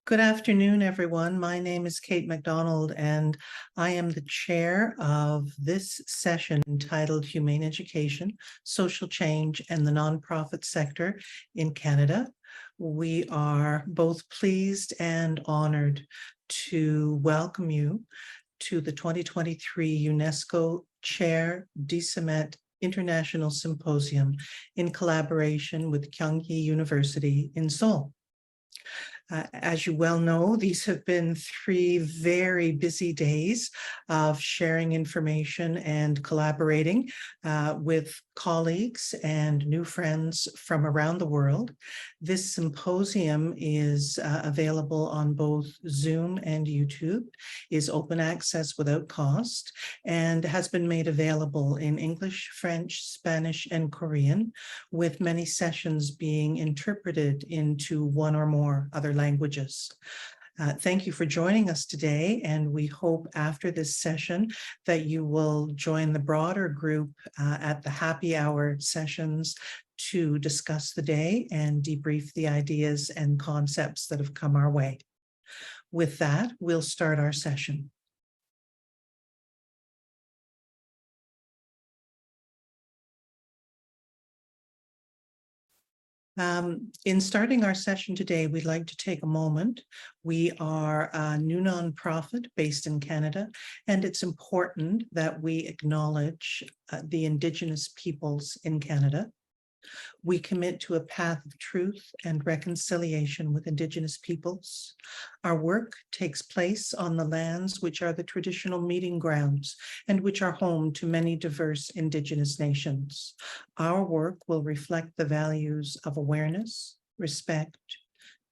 Good afternoon, everyone. My name is Kate MacDonald, and I am the chair of this session entitled Humane Education, Social Change, and the Nonprofit Sector in Canada. We are both pleased and honored to welcome you to the 2023 UNESCO-DCMÉT International Symposium in collaboration with Kyunghee University in Seoul. As you well know, these have been 3 very busy days of sharing information and collaborating with colleagues and new friends from around the world. This symposium is available on both Zoom and YouTube, is open access without cost, and has been made available in English, French, Spanish, and Korean, with many sessions being interpreted into one or more other languages. Thank you for joining us today, and we hope after this session that you will join the broader group at the happy hour sessions to discuss the day and debrief the ideas and concepts that have come our way. With that, we'll start our session. In starting our session today, we'd like to take a moment. We are a new nonprofit based in Canada, and it's important that we acknowledge the Indigenous peoples in Canada. We commit to a path of truth and reconciliation with Indigenous peoples. Our work takes place on the lands which are the traditional meeting grounds and which are home to many diverse Indigenous nations. Our work will reflect the values of awareness, respect,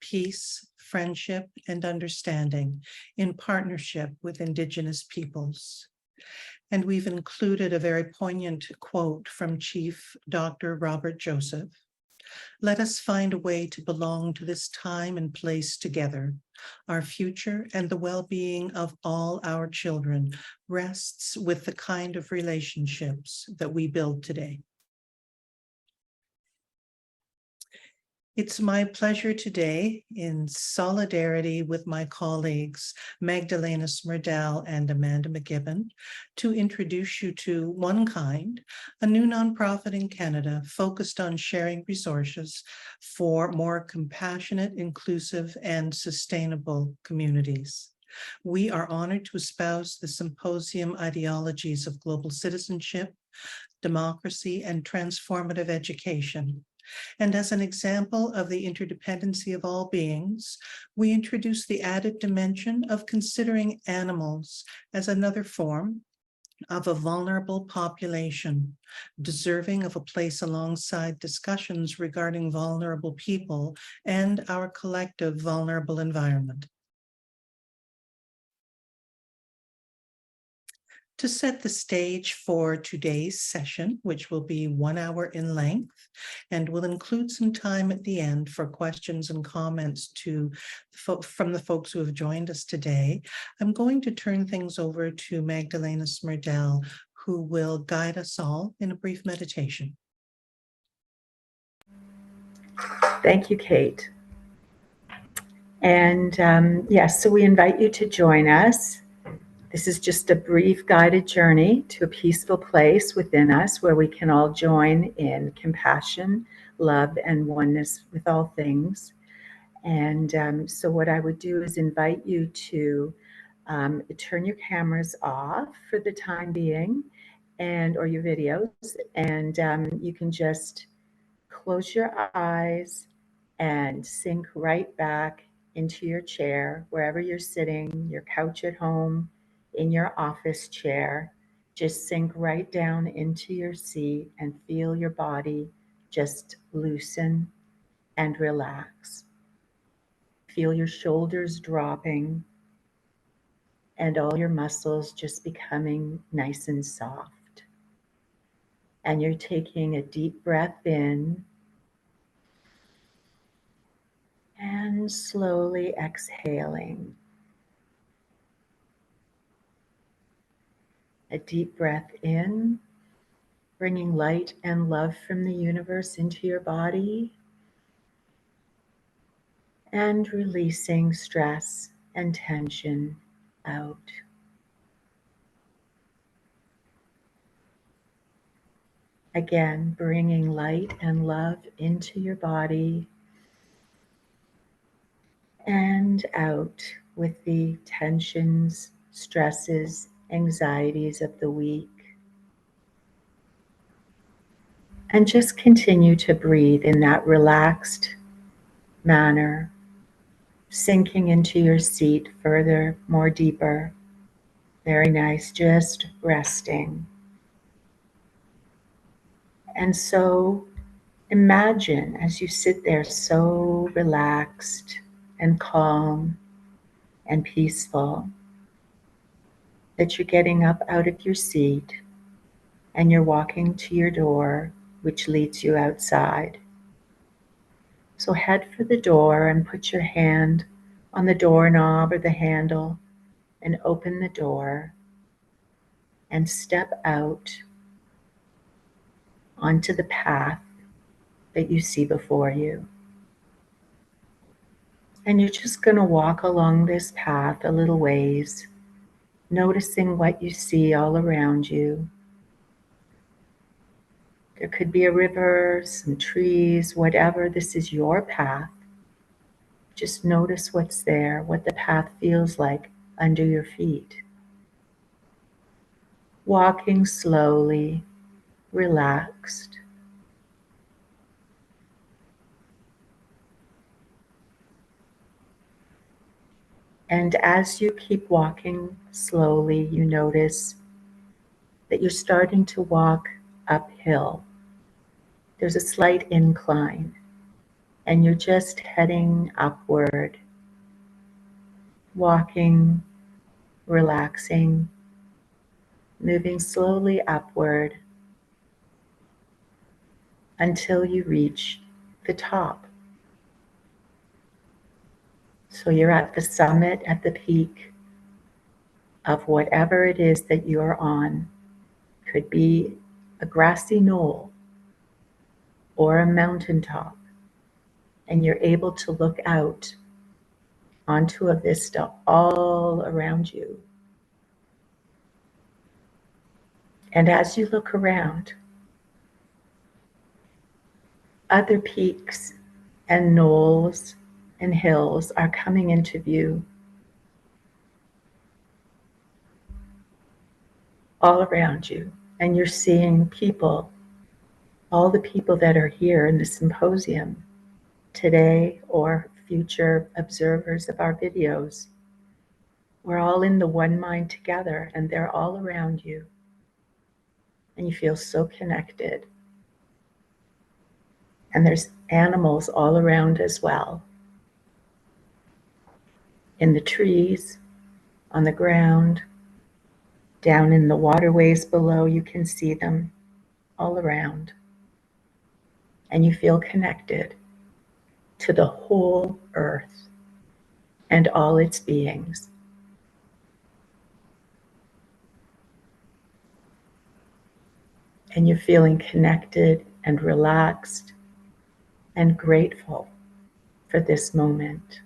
peace, friendship, and understanding in partnership with Indigenous peoples. And we've included a very poignant quote from Chief Dr. Robert Joseph. Let us find a way to belong to this time and place together. Our future and the well-being of all our children rests with the kind of relationships that we build today. It's my pleasure today, in solidarity with my colleagues, Magdalena Smerdel and Amanda McGibbon, to introduce you to OneKind, a new nonprofit in Canada focused on sharing resources for more compassionate, inclusive, and sustainable communities. We are honored to espouse the symposium ideologies of global citizenship, democracy, and transformative education. And as an example of the interdependency of all beings, we introduce the added dimension of considering animals as another form of a vulnerable population, deserving of a place alongside discussions regarding vulnerable people and our collective vulnerable environment. To set the stage for today's session, which will be 1 hour in length, and will include some time at the end for questions and comments from the folks who have joined us today, I'm going to turn things over to Magdalena Smerdel, who will guide us all in a brief meditation. Thank you, Kate. And yes, so we invite you to join us. This is just a brief guided journey to a peaceful place within us where we can all join in compassion, love, and oneness with all things. And so what I would do is invite you to turn your cameras off for the time being, or your videos, and you can just close your eyes and sink right back into your chair, wherever you're sitting, your couch at home, in your office chair. Just sink right down into your seat and feel your body just loosen and relax. Feel your shoulders dropping and all your muscles just becoming nice and soft. And you're taking a deep breath in and slowly exhaling. A deep breath in, bringing light and love from the universe into your body. and releasing stress and tension out. Again, bringing light and love into your body and out with the tensions, stresses, anxieties of the week. And just continue to breathe in that relaxed manner, sinking into your seat further, more deeper. Very nice, just resting. And so imagine as you sit there so relaxed and calm and peaceful that you're getting up out of your seat and you're walking to your door, which leads you outside. So head for the door and put your hand on the doorknob or the handle and open the door and step out onto the path that you see before you. And you're just going to walk along this path a little ways, noticing what you see all around you. There could be a river, some trees, whatever. This is your path. Just notice what's there, what the path feels like under your feet. Walking slowly, relaxed. And as you keep walking slowly, you notice that you're starting to walk uphill. There's a slight incline, and you're just heading upward, walking, relaxing, moving slowly upward until you reach the top. So you're at the summit, at the peak of whatever it is that you're on. Could be a grassy knoll or a mountaintop, and you're able to look out onto a vista all around you. And as you look around, other peaks and knolls and hills are coming into view all around you. And you're seeing people, all the people that are here in the symposium today or future observers of our videos. We're all in the one mind together, and they're all around you. And you feel so connected. And there's animals all around as well. In the trees, on the ground, down in the waterways below, you can see them all around. And you feel connected to the whole earth and all its beings. And you're feeling connected and relaxed and grateful for this moment.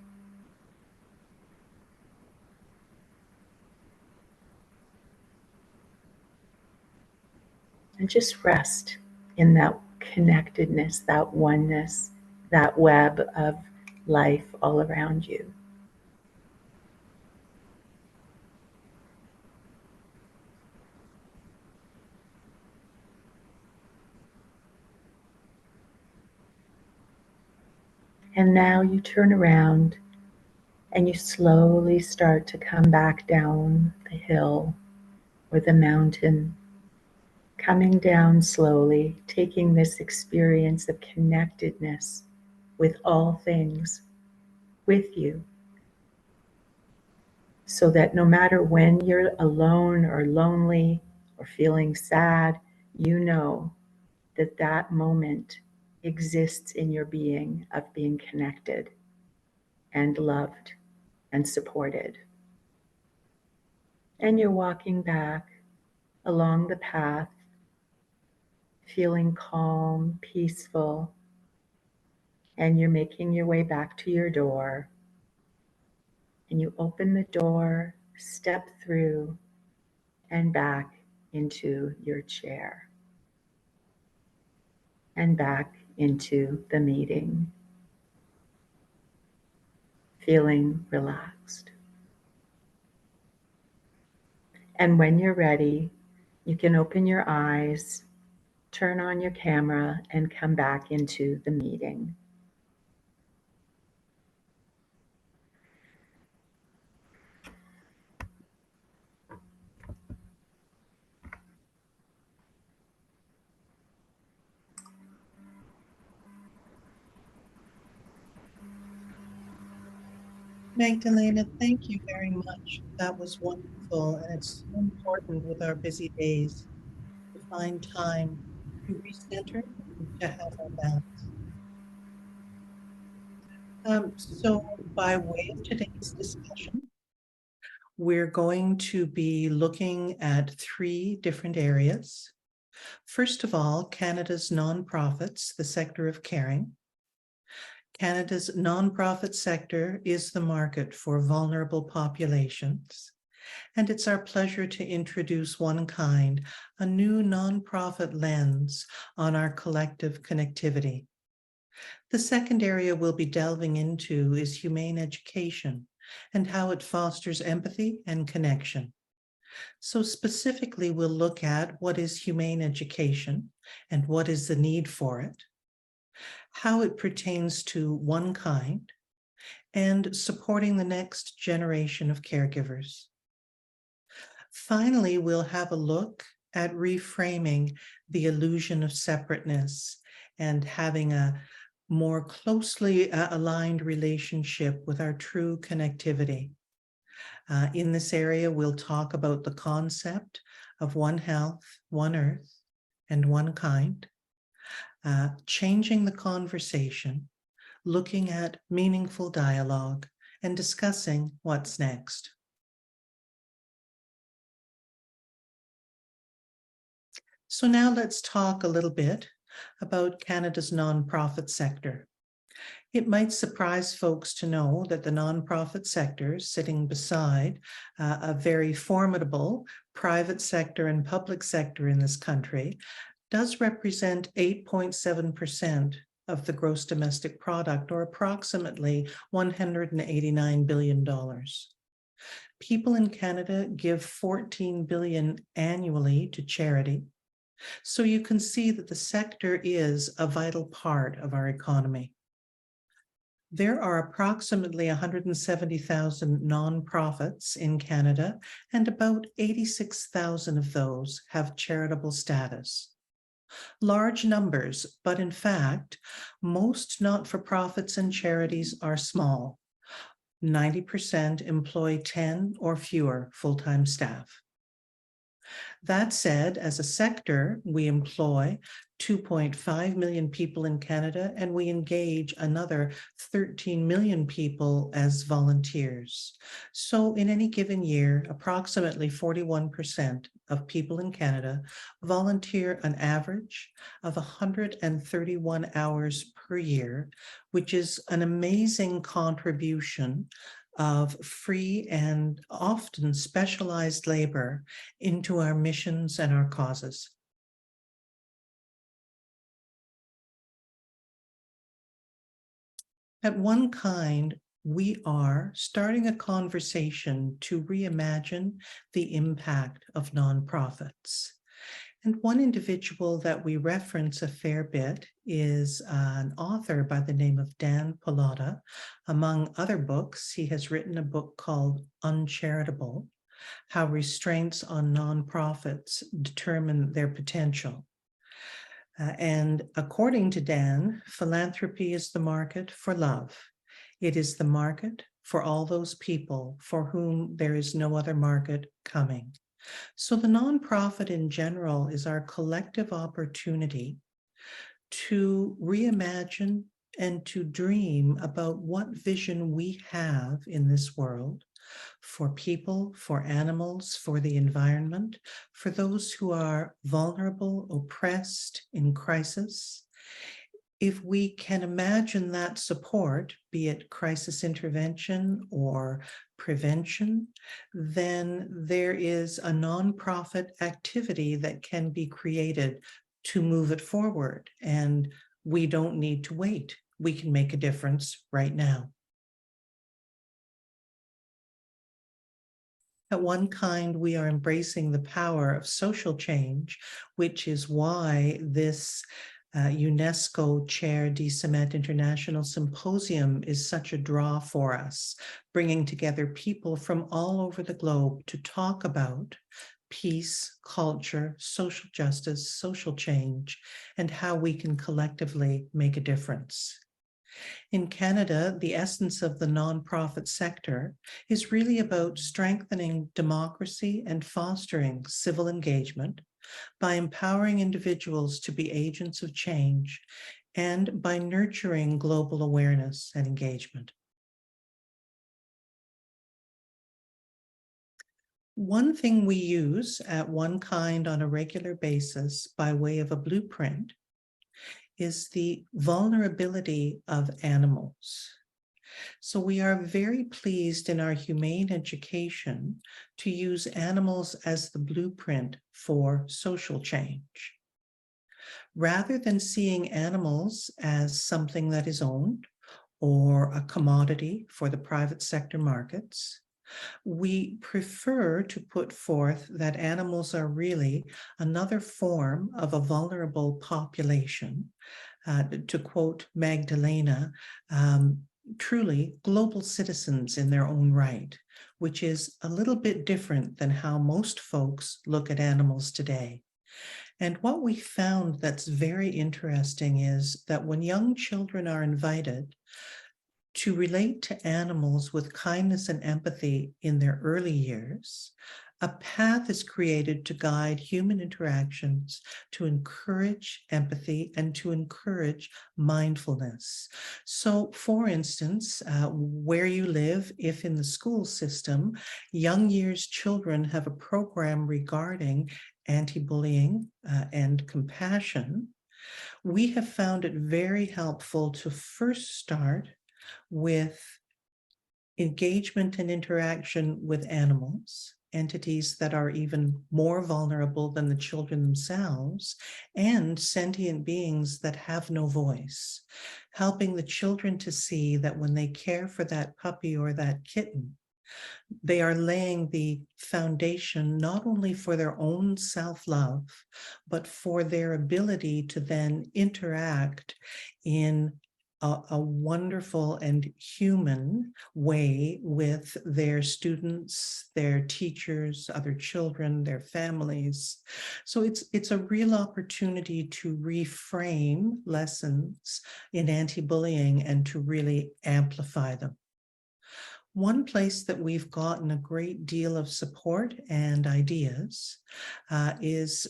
And just rest in that connectedness, that oneness, that web of life all around you. And now you turn around and you slowly start to come back down the hill or the mountain, coming down slowly, taking this experience of connectedness with all things with you, so that no matter when you're alone or lonely or feeling sad, you know that that moment exists in your being of being connected and loved and supported. And you're walking back along the path, feeling calm, peaceful, and you're making your way back to your door, and you open the door, step through, and back into your chair, and back into the meeting, feeling relaxed. And when you're ready, you can open your eyes, turn on your camera, and come back into the meeting. Magdalena, thank you very much. That was wonderful. And it's so important with our busy days to find time to recenter and to have our balance. So by way of today's discussion, we're going to be looking at 3 different areas. First of all, Canada's nonprofits, the sector of caring. Canada's nonprofit sector is the market for vulnerable populations. And it's our pleasure to introduce OneKind, a new nonprofit lens on our collective connectivity. The second area we'll be delving into is humane education and how it fosters empathy and connection. So specifically, we'll look at what is humane education and what is the need for it, how it pertains to OneKind, and supporting the next generation of caregivers. Finally, we'll have a look at reframing the illusion of separateness and having a more closely aligned relationship with our true connectivity. In this area, we'll talk about the concept of one health, one earth, and one kind, changing the conversation, looking at meaningful dialogue, and discussing what's next. So now let's talk a little bit about Canada's nonprofit sector. It might surprise folks to know that the nonprofit sector, sitting beside a very formidable private sector and public sector in this country, does represent 8.7% of the gross domestic product, or approximately $189 billion. People in Canada give $14 billion annually to charity. So you can see that the sector is a vital part of our economy. There are approximately 170,000 nonprofits in Canada, and about 86,000 of those have charitable status. Large numbers, but in fact, most not-for-profits and charities are small. 90% employ 10 or fewer full-time staff. That said, as a sector, we employ 2.5 million people in Canada, and we engage another 13 million people as volunteers. So in any given year, approximately 41% of people in Canada volunteer an average of 131 hours per year, which is an amazing contribution of free and often specialized labor into our missions and our causes. At OneKind, we are starting a conversation to reimagine the impact of nonprofits. And one individual that we reference a fair bit is an author by the name of Dan Pallotta. Among other books, he has written a book called Uncharitable: How Restraints on Nonprofits Determine Their Potential. And according to Dan, philanthropy is the market for love. It is the market for all those people for whom there is no other market coming. So the nonprofit in general is our collective opportunity to reimagine and to dream about what vision we have in this world for people, for animals, for the environment, for those who are vulnerable, oppressed, in crisis, If we can imagine that support, be it crisis intervention or prevention, then there is a nonprofit activity that can be created to move it forward. And we don't need to wait. We can make a difference right now. At OneKind, we are embracing the power of social change, which is why this UNESCO-DCMÉT International Symposium is such a draw for us, bringing together people from all over the globe to talk about peace, culture, social justice, social change, and how we can collectively make a difference. In Canada, the essence of the nonprofit sector is really about strengthening democracy and fostering civil engagement by empowering individuals to be agents of change and by nurturing global awareness and engagement. One thing we use at OneKind on a regular basis by way of a blueprint is the vulnerability of animals. So we are very pleased in our humane education to use animals as the blueprint for social change. Rather than seeing animals as something that is owned or a commodity for the private sector markets, we prefer to put forth that animals are really another form of a vulnerable population. To quote Magdalena, truly global citizens in their own right, which is a little bit different than how most folks look at animals today. And what we found that's very interesting is that when young children are invited to relate to animals with kindness and empathy in their early years, a path is created to guide human interactions, to encourage empathy, and to encourage mindfulness. So, for instance, where you live, if in the school system, young years children have a program regarding anti-bullying and compassion, we have found it very helpful to first start with engagement and interaction with animals, entities that are even more vulnerable than the children themselves, and sentient beings that have no voice, helping the children to see that when they care for that puppy or that kitten, they are laying the foundation not only for their own self-love, but for their ability to then interact in a wonderful and human way with their students, their teachers, other children, their families. So it's a real opportunity to reframe lessons in anti-bullying and to really amplify them. One place that we've gotten a great deal of support and ideas is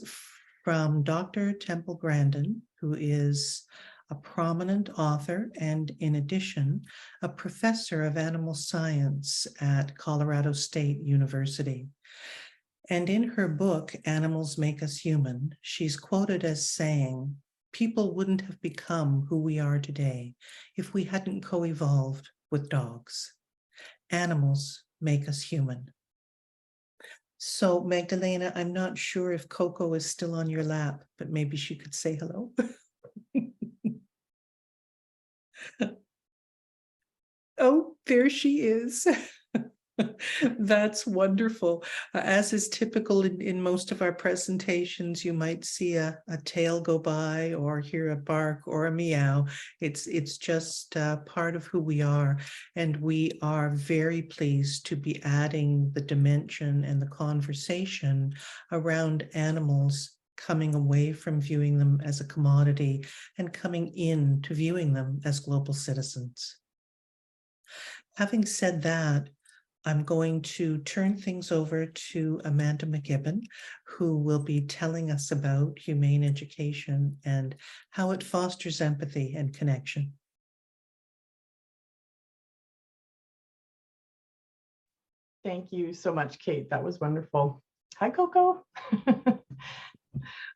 from Dr. Temple Grandin, who is a prominent author and, in addition, a professor of animal science at Colorado State University. And in her book, Animals Make Us Human, she's quoted as saying, "People wouldn't have become who we are today if we hadn't co-evolved with dogs. Animals make us human." So, Magdalena, I'm not sure if Coco is still on your lap, but maybe she could say hello. Oh, there she is. That's wonderful. As is typical in most of our presentations, you might see a tail go by or hear a bark or a meow. It's just part of who we are. And we are very pleased to be adding the dimension and the conversation around animals, coming away from viewing them as a commodity and coming in to viewing them as global citizens. Having said that, I'm going to turn things over to Amanda McGibbon, who will be telling us about humane education and how it fosters empathy and connection. Thank you so much, Kate. That was wonderful. Hi, Coco.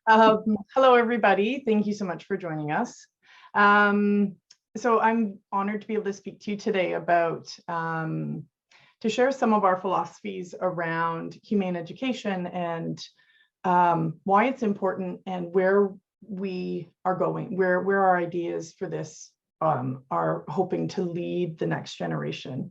Hello, everybody. Thank you so much for joining us. So I'm honored to be able to speak to you today about to share some of our philosophies around humane education and why it's important and where we are going, where our ideas for this are hoping to lead the next generation,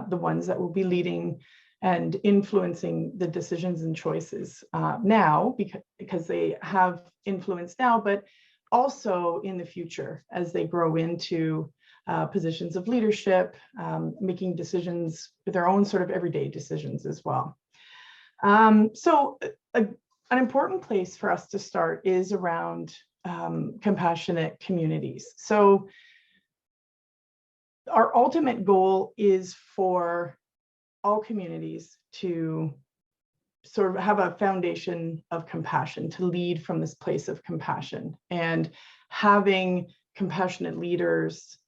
the ones that will be leading and influencing the decisions and choices now, because they have influence now, but also in the future as they grow into positions of leadership, making decisions, their own sort of everyday decisions as well. So an important place for us to start is around compassionate communities. So our ultimate goal is for all communities to sort of have a foundation of compassion, to lead from this place of compassion, and having compassionate leaders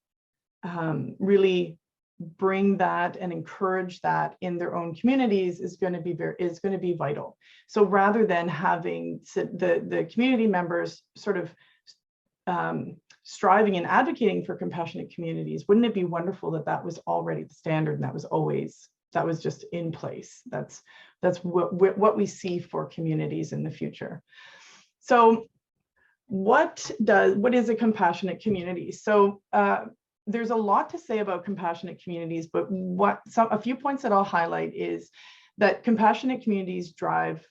really bring that and encourage that in their own communities is going to be vital. So rather than having the community members sort of striving and advocating for compassionate communities, wouldn't it be wonderful that that was already the standard and that was just in place? That's what we see for communities in the future. So what is a compassionate community? So there's a lot to say about compassionate communities, but a few points that I'll highlight is that compassionate communities drive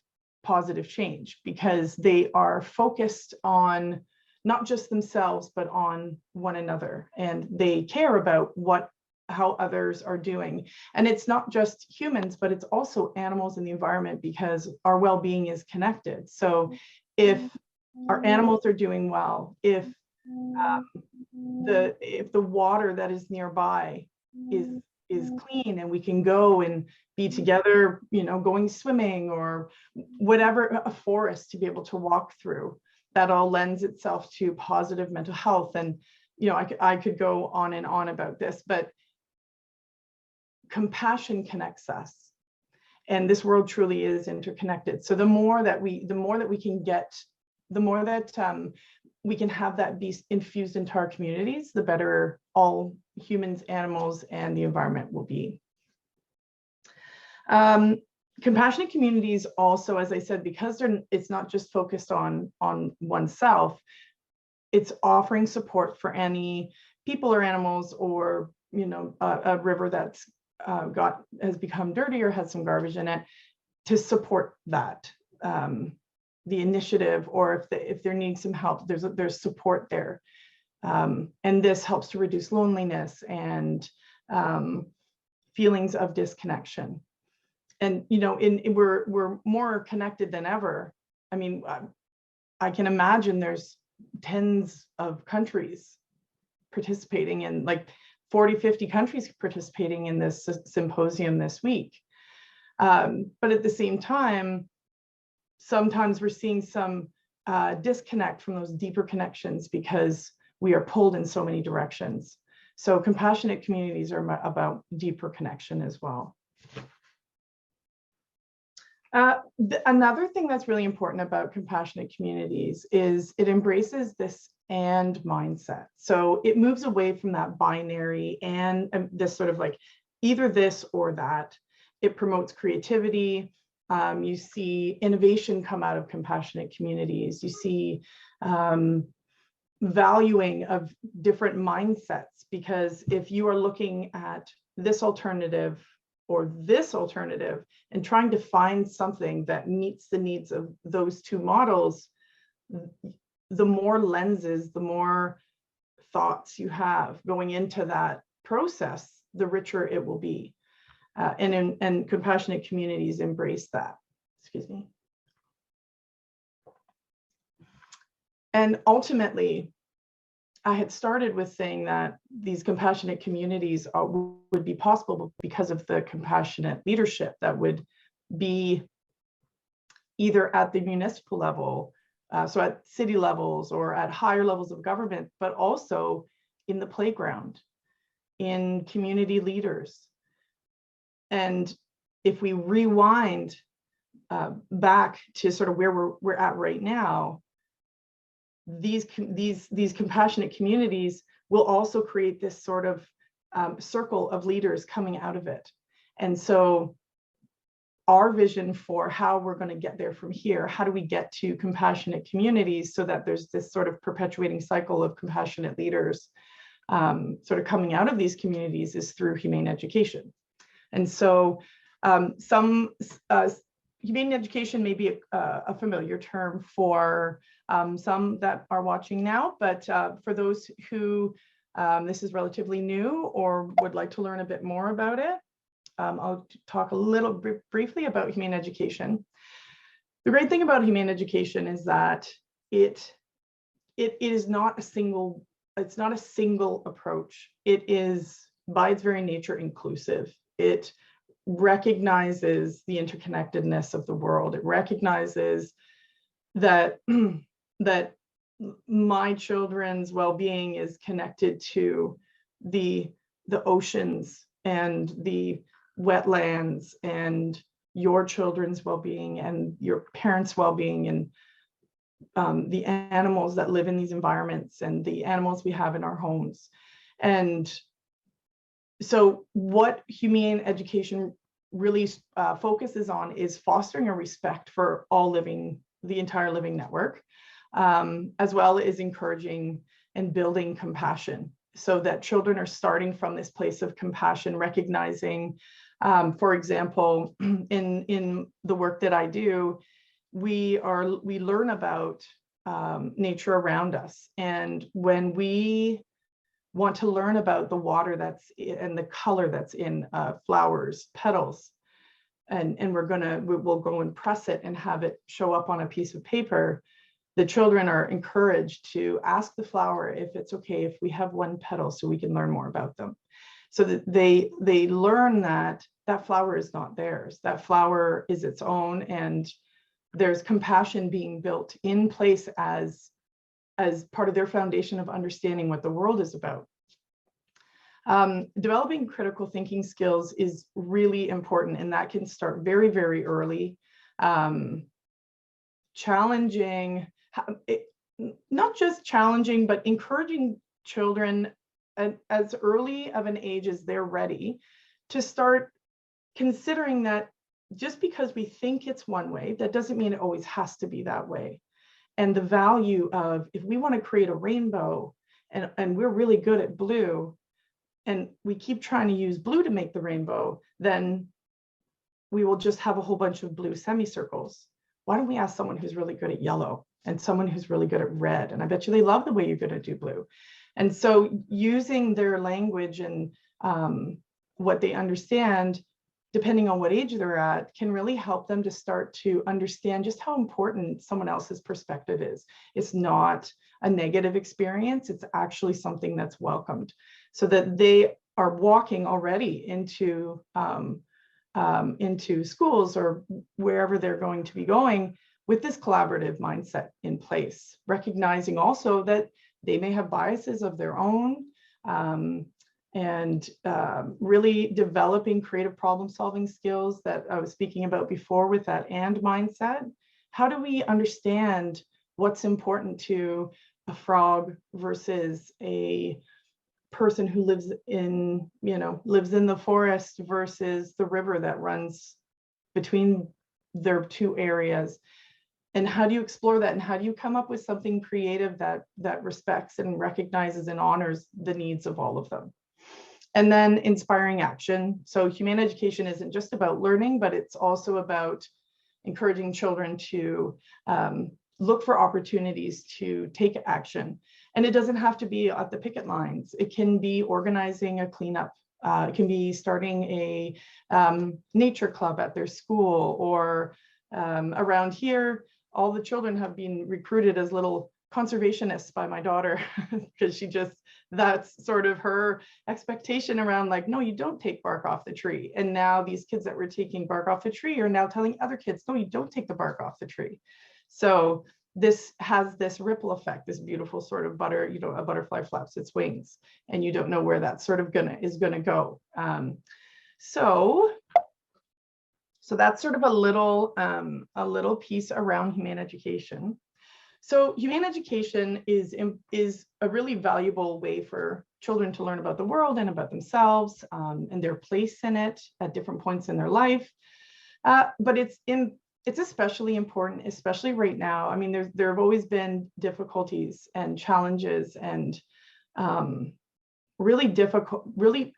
positive change because they are focused on not just themselves, but on one another, and they care about how others are doing. And it's not just humans, but it's also animals in the environment, because our well-being is connected. So if our animals are doing well, if the water that is nearby is clean and we can go and be together, going swimming or whatever, a forest to be able to walk through, that all lends itself to positive mental health. And I could go on and on about this, but compassion connects us, and this world truly is interconnected. So the more that we can get, the more that we can have that be infused into our communities, the better all humans, animals, and the environment will be. Compassionate communities also, as I said, because it's not just focused on oneself, it's offering support for any people or animals, or a river that's has become dirty or has some garbage in it, to support that. The initiative, or if they're needing some help, there's support there, and this helps to reduce loneliness and feelings of disconnection. And we're more connected than ever. I mean, I can imagine there's tens of countries participating in, like 40, 50 countries participating in this symposium this week. But at the same time, sometimes we're seeing some disconnect from those deeper connections because we are pulled in so many directions. So compassionate communities are about deeper connection as well. Another thing that's really important about compassionate communities is it embraces this and mindset. So it moves away from that binary and this sort of like either this or that. It promotes creativity. You see innovation come out of compassionate communities. You see valuing of different mindsets, because if you are looking at this alternative or this alternative and trying to find something that meets the needs of those two models, the more lenses, the more thoughts you have going into that process, the richer it will be. And compassionate communities embrace that. Excuse me. And ultimately, I had started with saying that these compassionate communities would be possible because of the compassionate leadership that would be either at the municipal level, so at city levels or at higher levels of government, but also in the playground, in community leaders. And if we rewind back to sort of where we're at right now, these compassionate communities will also create this sort of circle of leaders coming out of it. And so our vision for how we're going to get there from here, how do we get to compassionate communities so that there's this sort of perpetuating cycle of compassionate leaders sort of coming out of these communities, is through humane education. And so humane education may be a familiar term for some that are watching now, but for those who this is relatively new or would like to learn a bit more about it, I'll talk a little briefly about humane education. The great thing about humane education is that it is not a single, it's not a single approach. It is by its very nature inclusive. It recognizes the interconnectedness of the world. It recognizes that that my children's well-being is connected to the oceans and the wetlands, and your children's well-being and your parents' well-being, and the animals that live in these environments and the animals we have in our homes. And so what humane education really focuses on is fostering a respect for all living, the entire living network, as well as encouraging and building compassion, so that children are starting from this place of compassion, recognizing, for example, in the work that I do, we learn about nature around us. And when we want to learn about the water and the color that's in flowers, petals, and we'll go and press it and have it show up on a piece of paper, the children are encouraged to ask the flower if it's okay if we have one petal, so we can learn more about them. So that they learn that that flower is not theirs, that flower is its own, and there's compassion being built in place as part of their foundation of understanding what the world is about. Developing critical thinking skills is really important, and that can start very, very early. Challenging, not just challenging, but encouraging children as early of an age as they're ready to start considering that just because we think it's one way, that doesn't mean it always has to be that way. And the value of, if we want to create a rainbow and we're really good at blue, and we keep trying to use blue to make the rainbow, then we will just have a whole bunch of blue semicircles. Why don't we ask someone who's really good at yellow and someone who's really good at red? And I bet you they love the way you're going to do blue. And so using their language and what they understand, depending on what age they're at, can really help them to start to understand just how important someone else's perspective is. It's not a negative experience, it's actually something that's welcomed, so that they are walking already into schools or wherever they're going to be going with this collaborative mindset in place, recognizing also that they may have biases of their own, and really developing creative problem-solving skills that I was speaking about before with that and mindset. How do we understand what's important to a frog versus a person who lives in the forest versus the river that runs between their two areas? And how do you explore that? And how do you come up with something creative that respects and recognizes and honors the needs of all of them? And then inspiring action. So humane education isn't just about learning, but it's also about encouraging children to look for opportunities to take action. And it doesn't have to be at the picket lines. It can be organizing a cleanup. It can be starting a nature club at their school, or around here, all the children have been recruited as little conservationists by my daughter, because that's sort of her expectation around, like, no, you don't take bark off the tree. And now these kids that were taking bark off the tree are now telling other kids, no, you don't take the bark off the tree. So this has this ripple effect, this beautiful sort of a butterfly flaps its wings, and you don't know where that sort of is gonna go. So that's sort of a little piece around humane education. So humane education is a really valuable way for children to learn about the world and about themselves and their place in it at different points in their life. But it's especially important, especially right now. I mean, there have always been difficulties and challenges and really difficult, really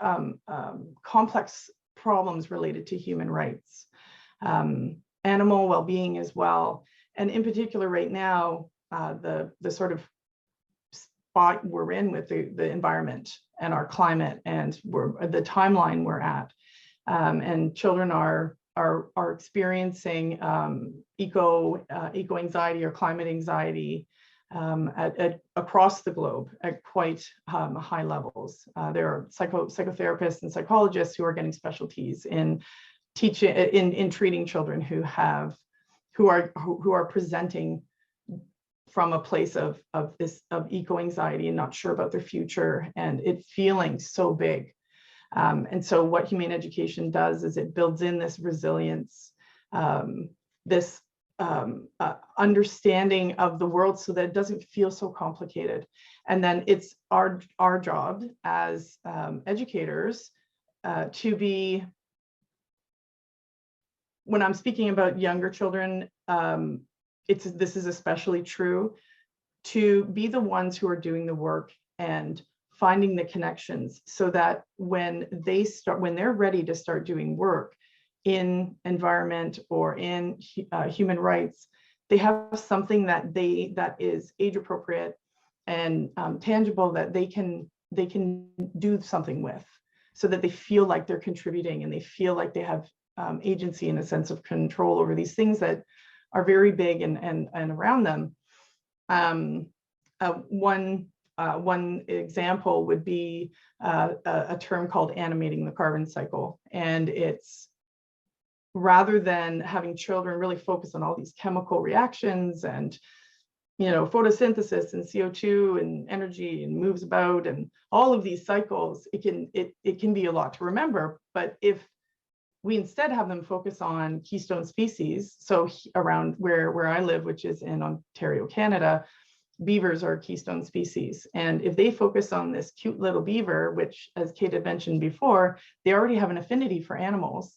complex problems related to human rights, animal well-being as well. And in particular right now, the sort of spot we're in with the environment and our climate and the timeline we're at. And children are experiencing eco anxiety or climate anxiety across the globe at quite high levels. There are psychotherapists and psychologists who are getting specialties in teaching, in treating children who are presenting from a place of eco anxiety and not sure about their future, and it feeling so big. And so what humane education does is it builds in this resilience, this understanding of the world so that it doesn't feel so complicated. And then it's our job as educators to be, when I'm speaking about younger children, this is especially true, to be the ones who are doing the work and finding the connections so that when they're ready to start doing work in environment or in human rights, they have something that is age appropriate and tangible that they can do something with, so that they feel like they're contributing and they feel like they have agency and a sense of control over these things that are very big and around them. One example would be a term called animating the carbon cycle. And it's, rather than having children really focus on all these chemical reactions and, photosynthesis and CO2 and energy and moves about and all of these cycles, it can be a lot to remember. But if we instead have them focus on keystone species, so around where I live, which is in Ontario, Canada, beavers are a keystone species. And if they focus on this cute little beaver, which, as Kate had mentioned before, they already have an affinity for animals,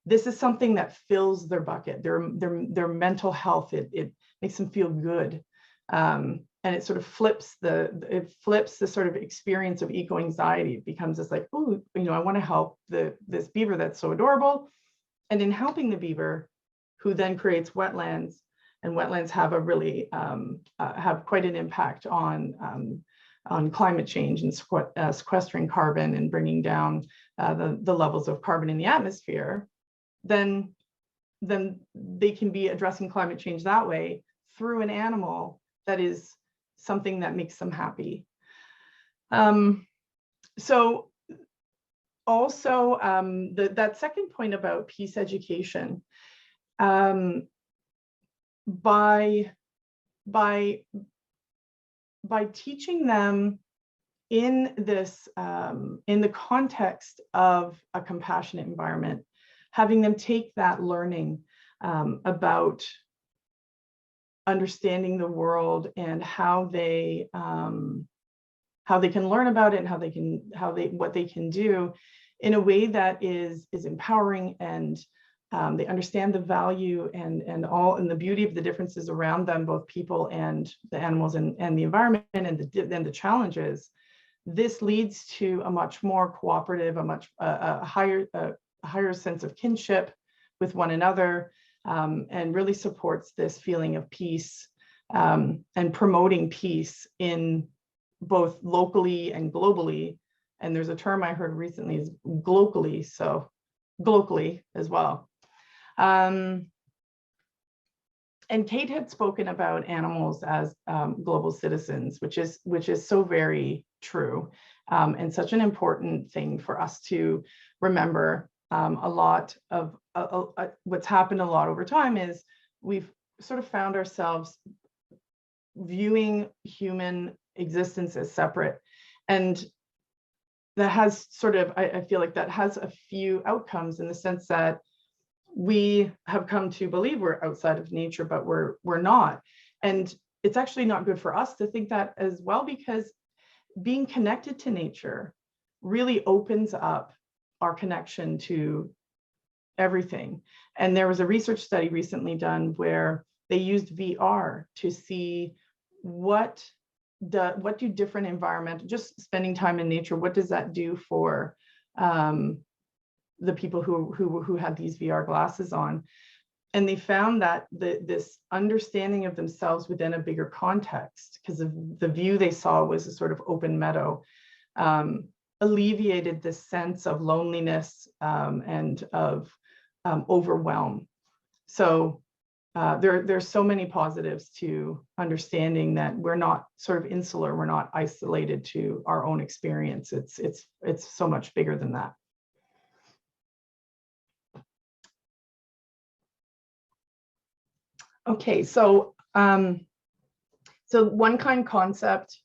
this is something that fills their bucket, their mental health. It makes them feel good. And it sort of flips the sort of experience of eco anxiety. It becomes this like, oh, I want to help this beaver that's so adorable. And in helping the beaver, who then creates wetlands, and wetlands have a really have quite an impact on climate change and sequestering carbon and bringing down the levels of carbon in the atmosphere, then they can be addressing climate change that way through an animal that is something that makes them happy. So also that second point about peace education, by teaching them in this in the context of a compassionate environment, having them take that learning about understanding the world and how they can learn about it and what they can do in a way that is empowering, and they understand the value and the beauty of the differences around them, both people and the animals and the environment and the challenges. This leads to a much more cooperative, a higher sense of kinship with one another, and really supports this feeling of peace, and promoting peace in both locally and globally. And there's a term I heard recently is glocally, so globally as well. And Kate had spoken about animals as global citizens, which is so very true, and such an important thing for us to remember. A lot of what's happened a lot over time is we've sort of found ourselves viewing human existence as separate, and that has sort of, I feel like that has a few outcomes, in the sense that we have come to believe we're outside of nature, but we're not. And it's actually not good for us to think that as well, because being connected to nature really opens up our connection to everything. And there was a research study recently done where they used VR to see what do different environmental, just spending time in nature, what does that do for the people who had these VR glasses on. And they found that this understanding of themselves within a bigger context, because the view they saw was a sort of open meadow, alleviated this sense of loneliness and of overwhelm. So there's so many positives to understanding that we're not sort of insular, we're not isolated to our own experience. It's so much bigger than that. Okay, so OneKind concept,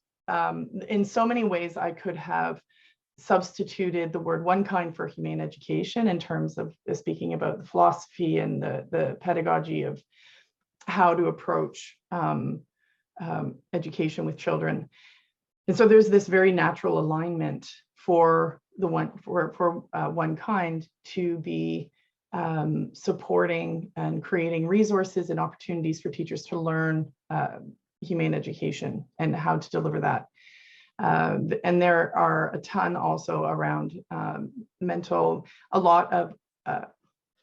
in so many ways I could have substituted the word OneKind for humane education in terms of speaking about the philosophy and the pedagogy of how to approach education with children. And so there's this very natural alignment for OneKind to be supporting and creating resources and opportunities for teachers to learn humane education and how to deliver that. And there are a ton also around mental, a lot of,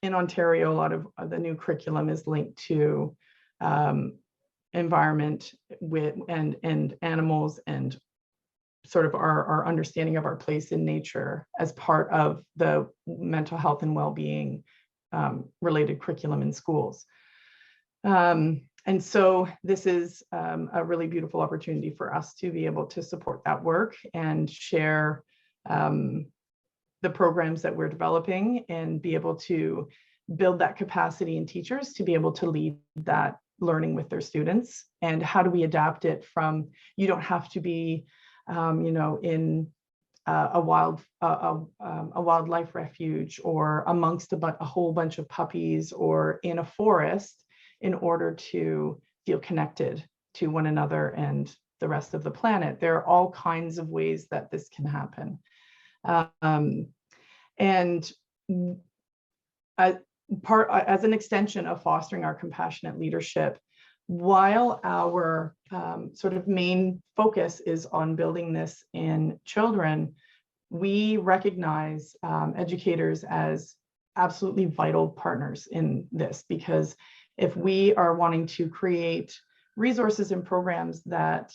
in Ontario, a lot of the new curriculum is linked to environment and animals, and sort of our understanding of our place in nature as part of the mental health and well-being related curriculum in schools. And so this is a really beautiful opportunity for us to be able to support that work and share the programs that we're developing and be able to build that capacity in teachers to be able to lead that learning with their students. And how do we adapt it from, you don't have to be, in a wildlife refuge or amongst a whole bunch of puppies or in a forest in order to feel connected to one another and the rest of the planet. There are all kinds of ways that this can happen. And as an extension of fostering our compassionate leadership, while our sort of main focus is on building this in children, we recognize educators as absolutely vital partners in this, because if we are wanting to create resources and programs that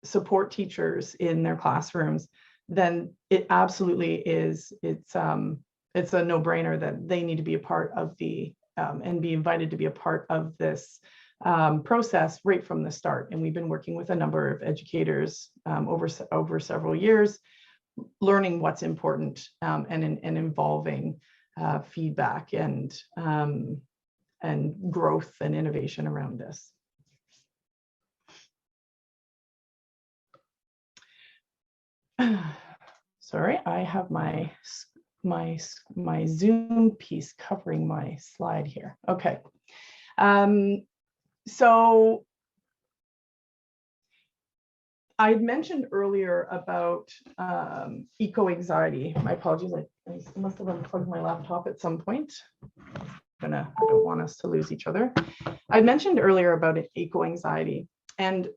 support teachers in their classrooms, then it absolutely is, it's a no-brainer that they need to be a part of the and be invited to be a part of this process right from the start. And we've been working with a number of educators over several years, learning what's important and involving feedback and growth and innovation around this. Sorry, I have my Zoom piece covering my slide here. Okay. So I had mentioned earlier about eco-anxiety. My apologies, I must have unplugged my laptop at some point. I don't want us to lose each other. I mentioned earlier about eco-anxiety, and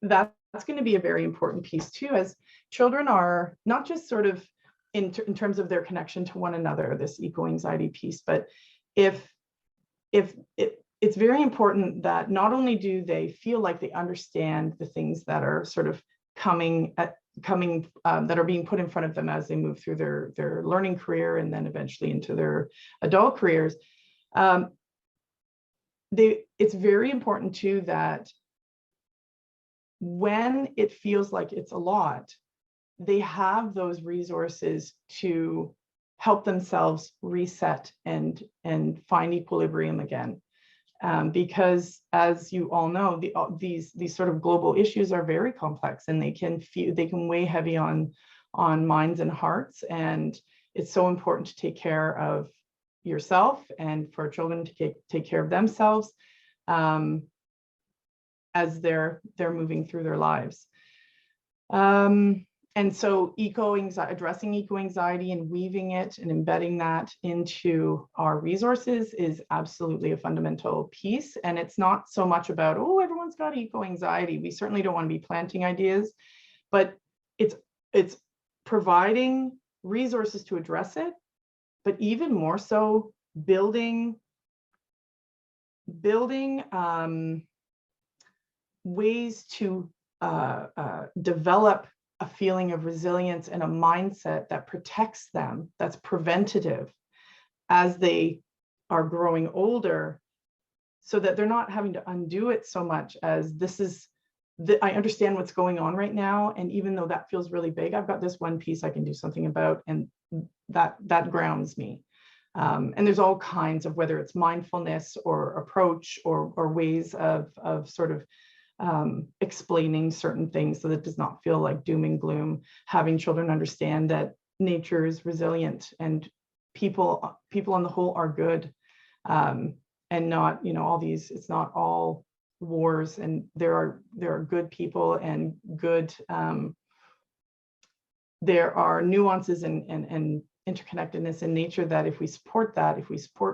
that's going to be a very important piece too, as children are not just sort of in terms of their connection to one another, this eco-anxiety piece, but it's very important that not only do they feel like they understand the things that are sort of coming that are being put in front of them as they move through their learning career and then eventually into their adult careers. It's very important too that when it feels like it's a lot, they have those resources to help themselves reset and find equilibrium again. Because as you all know, these sort of global issues are very complex, and they can weigh heavy on minds and hearts. And it's so important to take care of yourself and for children to take care of themselves. as they're moving through their lives. And so addressing eco-anxiety and weaving it and embedding that into our resources is absolutely a fundamental piece. And it's not so much about, oh, everyone's got eco-anxiety. We certainly don't want to be planting ideas, but it's providing resources to address it, but even more so building ways to develop a feeling of resilience and a mindset that protects them, that's preventative as they are growing older, so that they're not having to undo it so much as I understand what's going on right now. And even though that feels really big, I've got this one piece I can do something about, and that grounds me. And there's all kinds of, whether it's mindfulness or approach or ways of sort of explaining certain things so that it does not feel like doom and gloom, having children understand that nature is resilient and people on the whole are good, and not, all these, it's not all wars, and there are good people and good, there are nuances and interconnectedness in nature that if we support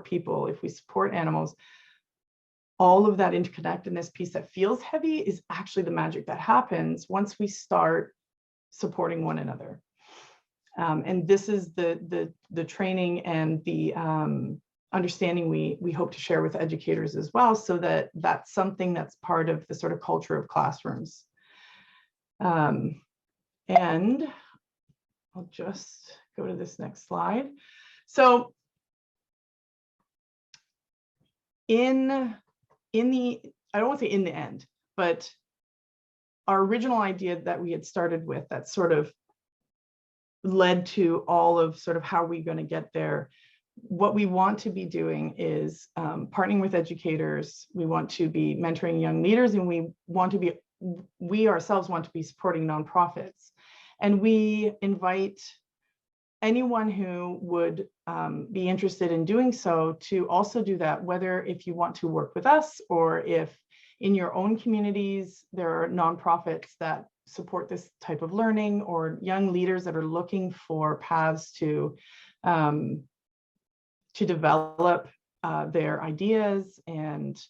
people, if we support animals, all of that interconnectedness piece that feels heavy is actually the magic that happens once we start supporting one another. And this is the training and the understanding we hope to share with educators as well, so that that's something that's part of the sort of culture of classrooms. And I'll just go to this next slide. So I don't want to say in the end, but our original idea that we had started with, that sort of led to all of sort of how we're going to get there. What we want to be doing is partnering with educators. We want to be mentoring young leaders, and we ourselves want to be supporting nonprofits. And we invite anyone who would be interested in doing so to also do that, whether if you want to work with us, or if in your own communities there are nonprofits that support this type of learning, or young leaders that are looking for paths to develop their ideas and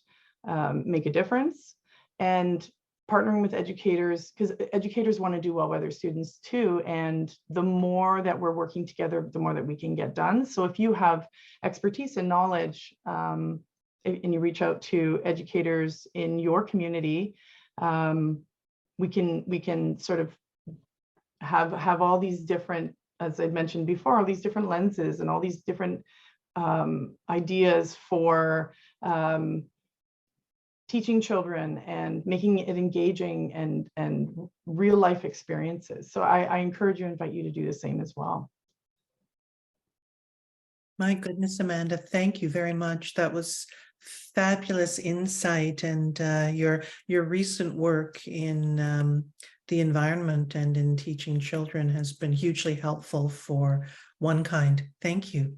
make a difference. And partnering with educators, because educators want to do well by their students too. And the more that we're working together, the more that we can get done. So if you have expertise and knowledge, and you reach out to educators in your community, we can sort of have all these different, as I'd mentioned before, all these different lenses and all these different ideas for teaching children and making it engaging and real life experiences. So I encourage you, invite you to do the same as well. My goodness, Amanda, thank you very much. That was fabulous insight, and your recent work in the environment and in teaching children has been hugely helpful for OneKind. Thank you.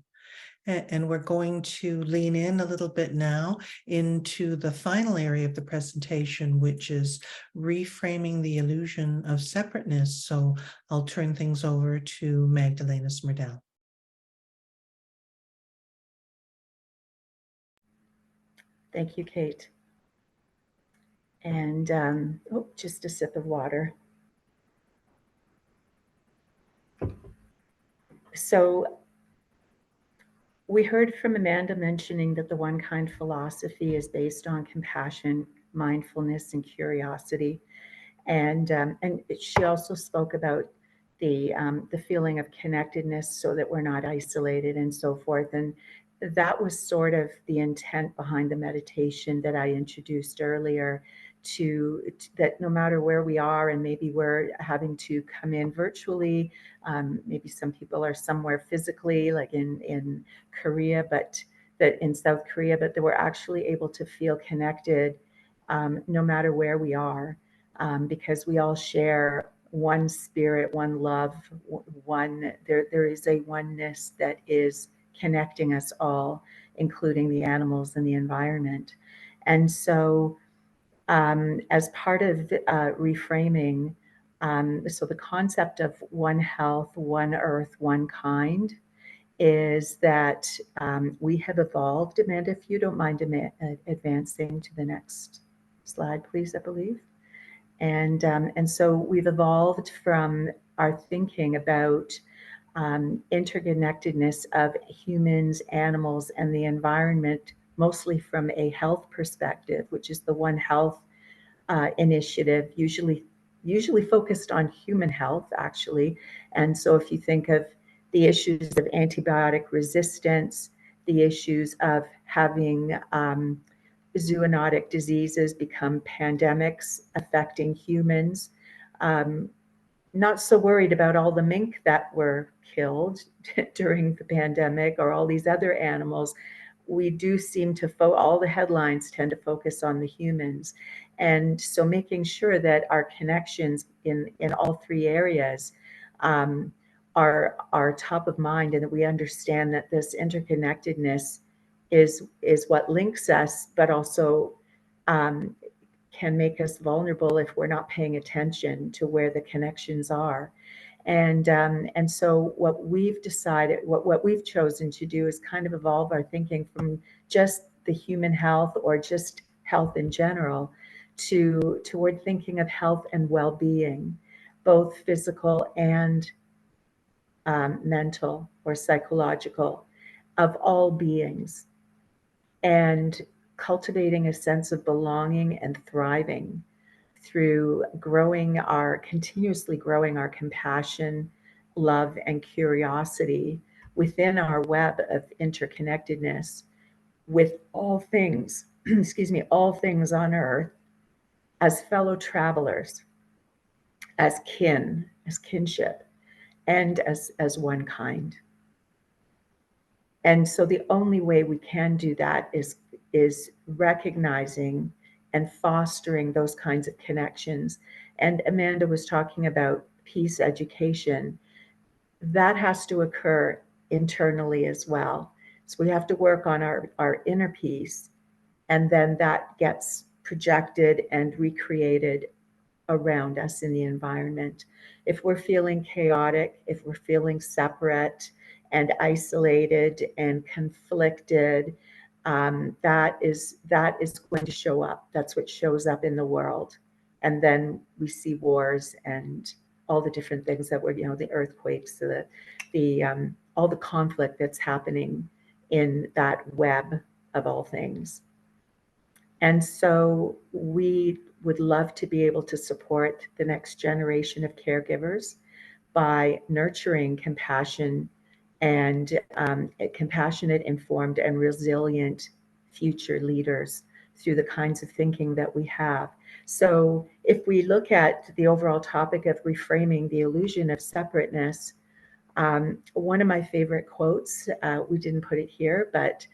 And we're going to lean in a little bit now into the final area of the presentation, which is reframing the illusion of separateness. So I'll turn things over to Magdalena Smerdel. Thank you, Kate. And just a sip of water. So we heard from Amanda mentioning that the OneKind philosophy is based on compassion, mindfulness, and curiosity. And she also spoke about the feeling of connectedness, so that we're not isolated and so forth. And that was sort of the intent behind the meditation that I introduced earlier, that no matter where we are, and maybe we're having to come in virtually, maybe some people are somewhere physically, like in Korea, but that in South Korea, but that we're actually able to feel connected no matter where we are, because we all share one spirit, one love, there is a oneness that is connecting us all, including the animals and the environment. And so As part of reframing, so the concept of one health, one earth, one kind is that we have evolved. Amanda, if you don't mind advancing to the next slide, please, I believe. And so we've evolved from our thinking about interconnectedness of humans, animals, and the environment, mostly from a health perspective, which is the One Health initiative, usually focused on human health, actually. And so if you think of the issues of antibiotic resistance, the issues of having zoonotic diseases become pandemics affecting humans, not so worried about all the mink that were killed during the pandemic or all these other animals. We do seem to, all the headlines tend to focus on the humans. And so making sure that our connections in all three areas are top of mind, and that we understand that this interconnectedness is what links us, but also can make us vulnerable if we're not paying attention to where the connections are. And so what we've decided, what we've chosen to do is kind of evolve our thinking from just the human health or just health in general toward thinking of health and well-being, both physical and mental or psychological, of all beings, and cultivating a sense of belonging and thriving through continuously growing our compassion, love, and curiosity within our web of interconnectedness with all things, all things on earth, as fellow travelers, as kinship, and as one kind. And so the only way we can do that is recognizing and fostering those kinds of connections. And Amanda was talking about peace education. That has to occur internally as well. So we have to work on our inner peace, and then that gets projected and recreated around us in the environment. If we're feeling chaotic, if we're feeling separate and isolated and conflicted, that is going to show up. That's what shows up in the world. And then we see wars and all the different things that were, the earthquakes, all the conflict that's happening in that web of all things. And so we would love to be able to support the next generation of caregivers by nurturing compassion and compassionate, informed, and resilient future leaders through the kinds of thinking that we have. So if we look at the overall topic of reframing the illusion of separateness, one of my favorite quotes, we didn't put it here, but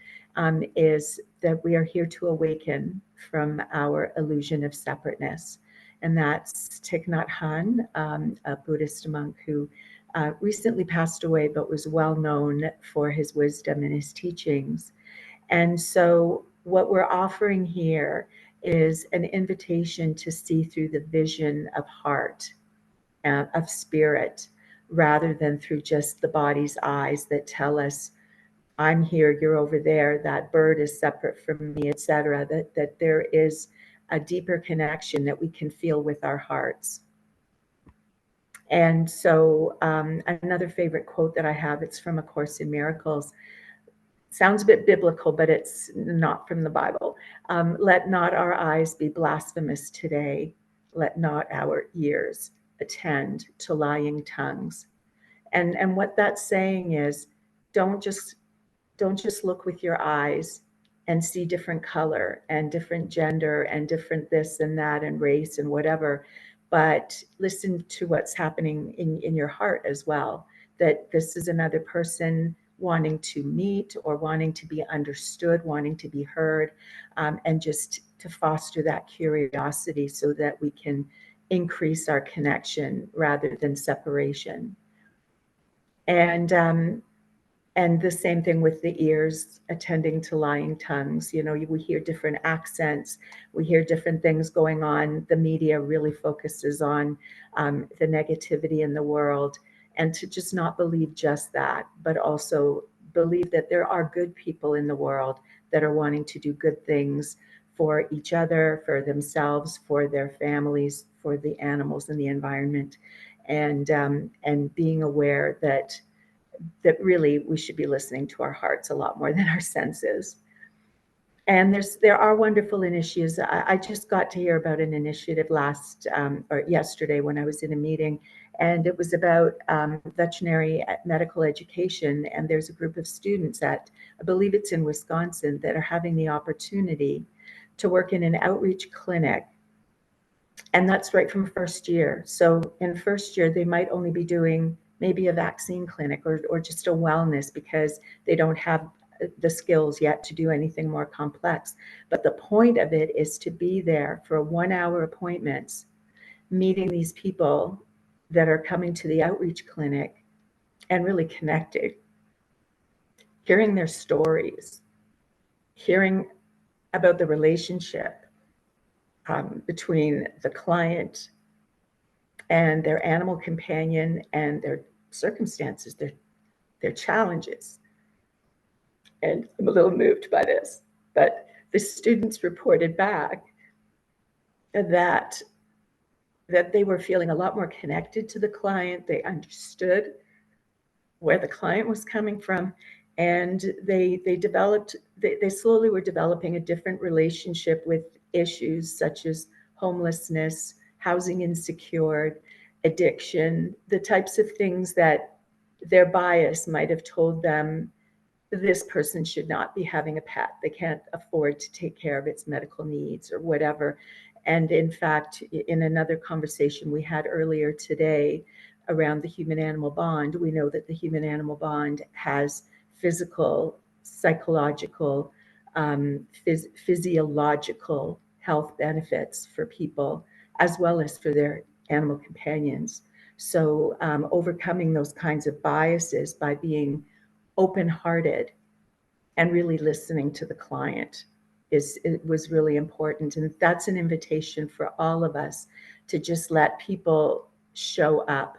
is that we are here to awaken from our illusion of separateness. And that's Thich Nhat Hanh, a Buddhist monk who recently passed away, but was well known for his wisdom and his teachings. And so what we're offering here is an invitation to see through the vision of heart, of spirit, rather than through just the body's eyes that tell us, I'm here, you're over there, that bird is separate from me, etc. That there is a deeper connection that we can feel with our hearts. And so another favorite quote that I have, it's from A Course in Miracles. Sounds a bit biblical, but it's not from the Bible. Let not our eyes be blasphemous today. Let not our ears attend to lying tongues. And what that's saying is, don't just look with your eyes and see different color and different gender and different this and that and race and whatever, but listen to what's happening in your heart as well, that this is another person wanting to meet or wanting to be understood, wanting to be heard, and just to foster that curiosity so that we can increase our connection rather than separation. And And the same thing with the ears attending to lying tongues. You know, we hear different accents, we hear different things going on. The media really focuses on the negativity in the world, and to just not believe just that, but also believe that there are good people in the world that are wanting to do good things for each other, for themselves, for their families, for the animals and the environment, and being aware that really we should be listening to our hearts a lot more than our senses. And there are wonderful initiatives. I just got to hear about an initiative or yesterday when I was in a meeting, and it was about veterinary medical education. And there's a group of students I believe it's in Wisconsin, that are having the opportunity to work in an outreach clinic. And that's right from first year. So in first year, they might only be doing maybe a vaccine clinic or just a wellness, because they don't have the skills yet to do anything more complex. But the point of it is to be there for 1-hour appointments, meeting these people that are coming to the outreach clinic and really connecting, hearing their stories, hearing about the relationship between the client and their animal companion and their circumstances, their challenges. And I'm a little moved by this, but the students reported back that they were feeling a lot more connected to the client. They understood where the client was coming from, and they slowly were developing a different relationship with issues such as homelessness, housing insecure, addiction, the types of things that their bias might have told them this person should not be having a pet. They can't afford to take care of its medical needs or whatever. And in fact, in another conversation we had earlier today around the human-animal bond, we know that the human-animal bond has physical, psychological, physiological health benefits for people, as well as for their animal companions. So overcoming those kinds of biases by being open-hearted and really listening to the client was really important. And that's an invitation for all of us to just let people show up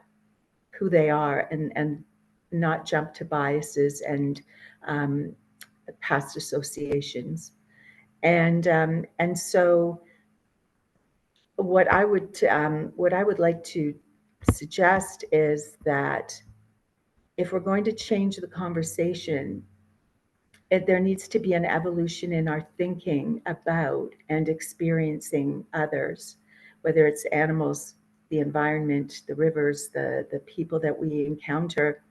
who they are and not jump to biases and past associations. And so what I would like to suggest is that if we're going to change the conversation, there needs to be an evolution in our thinking about and experiencing others, whether it's animals, the environment, the rivers, the people that we encounter,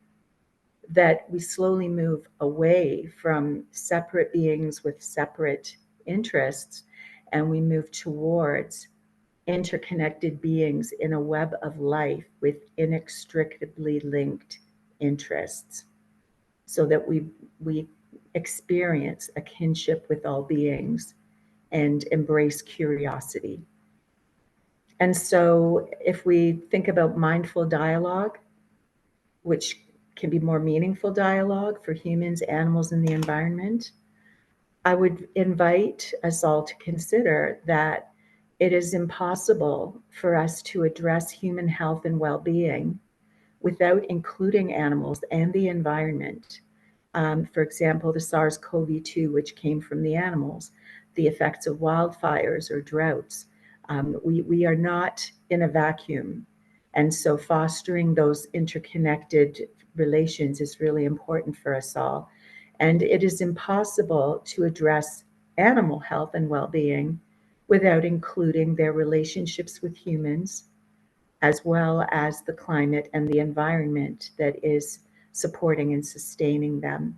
that we slowly move away from separate beings with separate interests, and we move towards interconnected beings in a web of life with inextricably linked interests, so that we experience a kinship with all beings and embrace curiosity. And so if we think about mindful dialogue, which can be more meaningful dialogue for humans, animals, and the environment, I would invite us all to consider that it is impossible for us to address human health and well-being without including animals and the environment. For example, the SARS-CoV-2, which came from the animals, the effects of wildfires or droughts. We are not in a vacuum. And so fostering those interconnected relations is really important for us all. And it is impossible to address animal health and well-being without including their relationships with humans, as well as the climate and the environment that is supporting and sustaining them.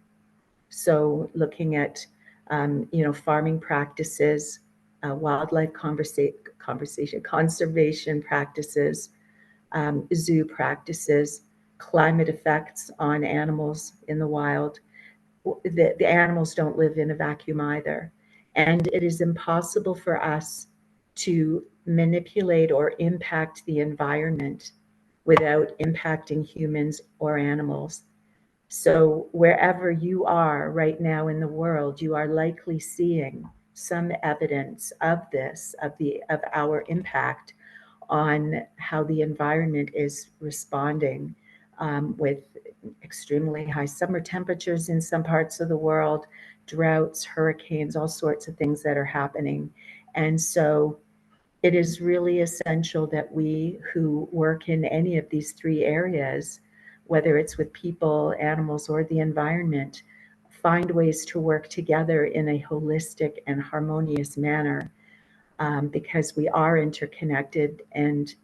So looking at farming practices, wildlife conservation practices, zoo practices, climate effects on animals in the wild. The animals don't live in a vacuum either. And it is impossible for us to manipulate or impact the environment without impacting humans or animals. So wherever you are right now in the world, you are likely seeing some evidence of this, of our impact on how the environment is responding, with extremely high summer temperatures in some parts of the world, droughts, hurricanes, all sorts of things that are happening. And so it is really essential that we who work in any of these three areas, whether it's with people, animals, or the environment, find ways to work together in a holistic and harmonious manner, because we are interconnected, and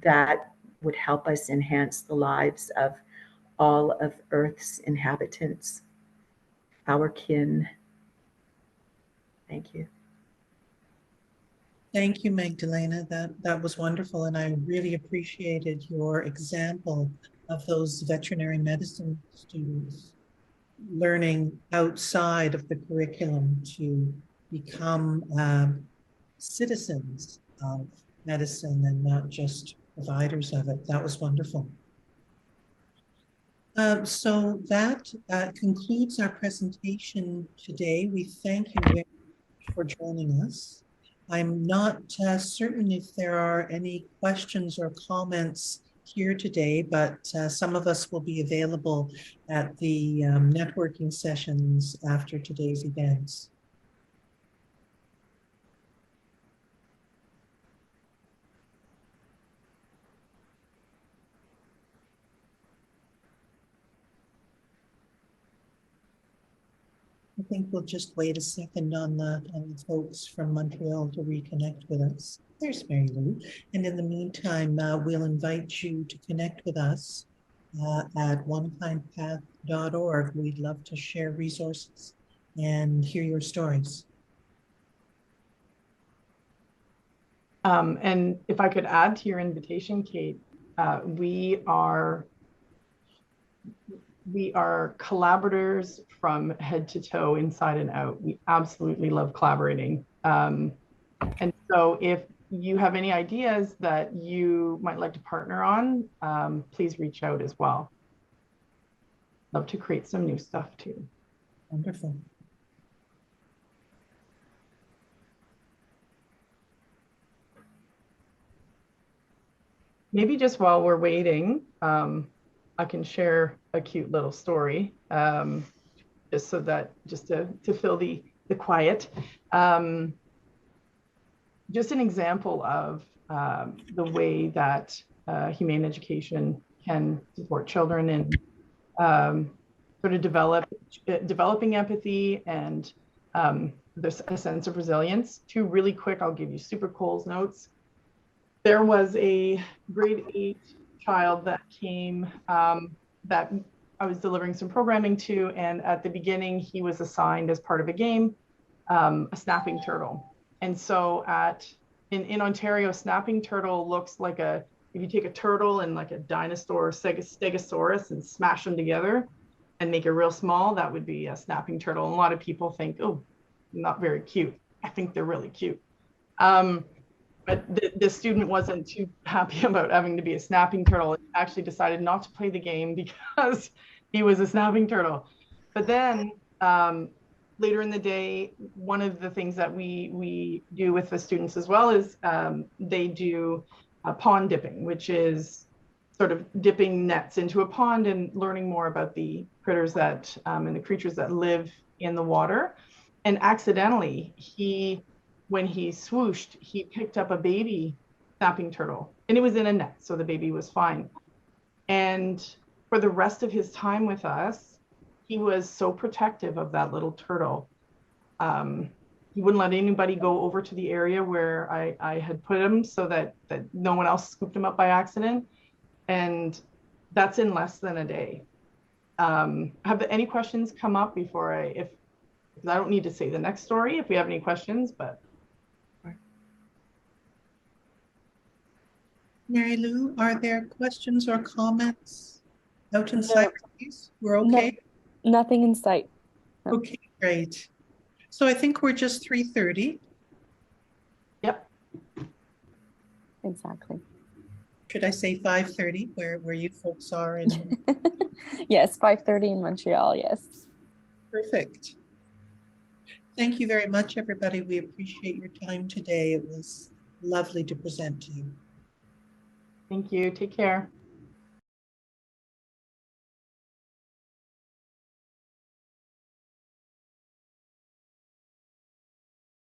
that would help us enhance the lives of all of Earth's inhabitants, our kin. Thank you. Thank you, Magdalena. That was wonderful, and I really appreciated your example of those veterinary medicine students learning outside of the curriculum to become citizens of medicine and not just providers of it. That was wonderful. So that concludes our presentation today. We thank you very much for joining us. I'm not certain if there are any questions or comments here today, but some of us will be available at the networking sessions after today's events. I think we'll just wait a second on the folks from Montreal to reconnect with us. There's Mary Lou. And in the meantime, we'll invite you to connect with us at onekindpath.org. We'd love to share resources and hear your stories. And if I could add to your invitation, Kate, we are collaborators from head to toe, inside and out. We absolutely love collaborating. And so if you have any ideas that you might like to partner on, please reach out as well. Love to create some new stuff too. Wonderful. Maybe just while we're waiting, I can share a cute little story, just so that, just to fill the quiet. Just an example of the way that humane education can support children in sort of developing empathy and there's a sense of resilience. Two really quick, I'll give you super Coles notes. There was a grade 8 child that came that I was delivering some programming to, and at the beginning he was assigned as part of a game a snapping turtle. And so in Ontario, snapping turtle looks like if you take a turtle and like a dinosaur stegosaurus and smash them together and make it real small, that would be a snapping turtle. And a lot of people think, oh, not very cute. I think they're really cute. But the student wasn't too happy about having to be a snapping turtle. He actually decided not to play the game because he was a snapping turtle. But then later in the day, one of the things that we do with the students as well is they do pond dipping, which is sort of dipping nets into a pond and learning more about the critters that and the creatures that live in the water. And accidentally, when he swooshed, he picked up a baby snapping turtle, and it was in a net, so the baby was fine. And for the rest of his time with us, he was so protective of that little turtle. He wouldn't let anybody go over to the area where I had put him so that no one else scooped him up by accident. And that's in less than a day. Have any questions come up before I don't need to say the next story if we have any questions, but. Mary Lou, are there questions or comments out in sight, please? We're okay? No, nothing in sight. No. Okay, great. So I think we're just 3:30. Yep. Exactly. should I say 5:30 where you folks are in? Yes, 5:30 in Montreal, yes. Perfect. Thank you very much, everybody. We appreciate your time today. It was lovely to present to you. Thank you. Take care.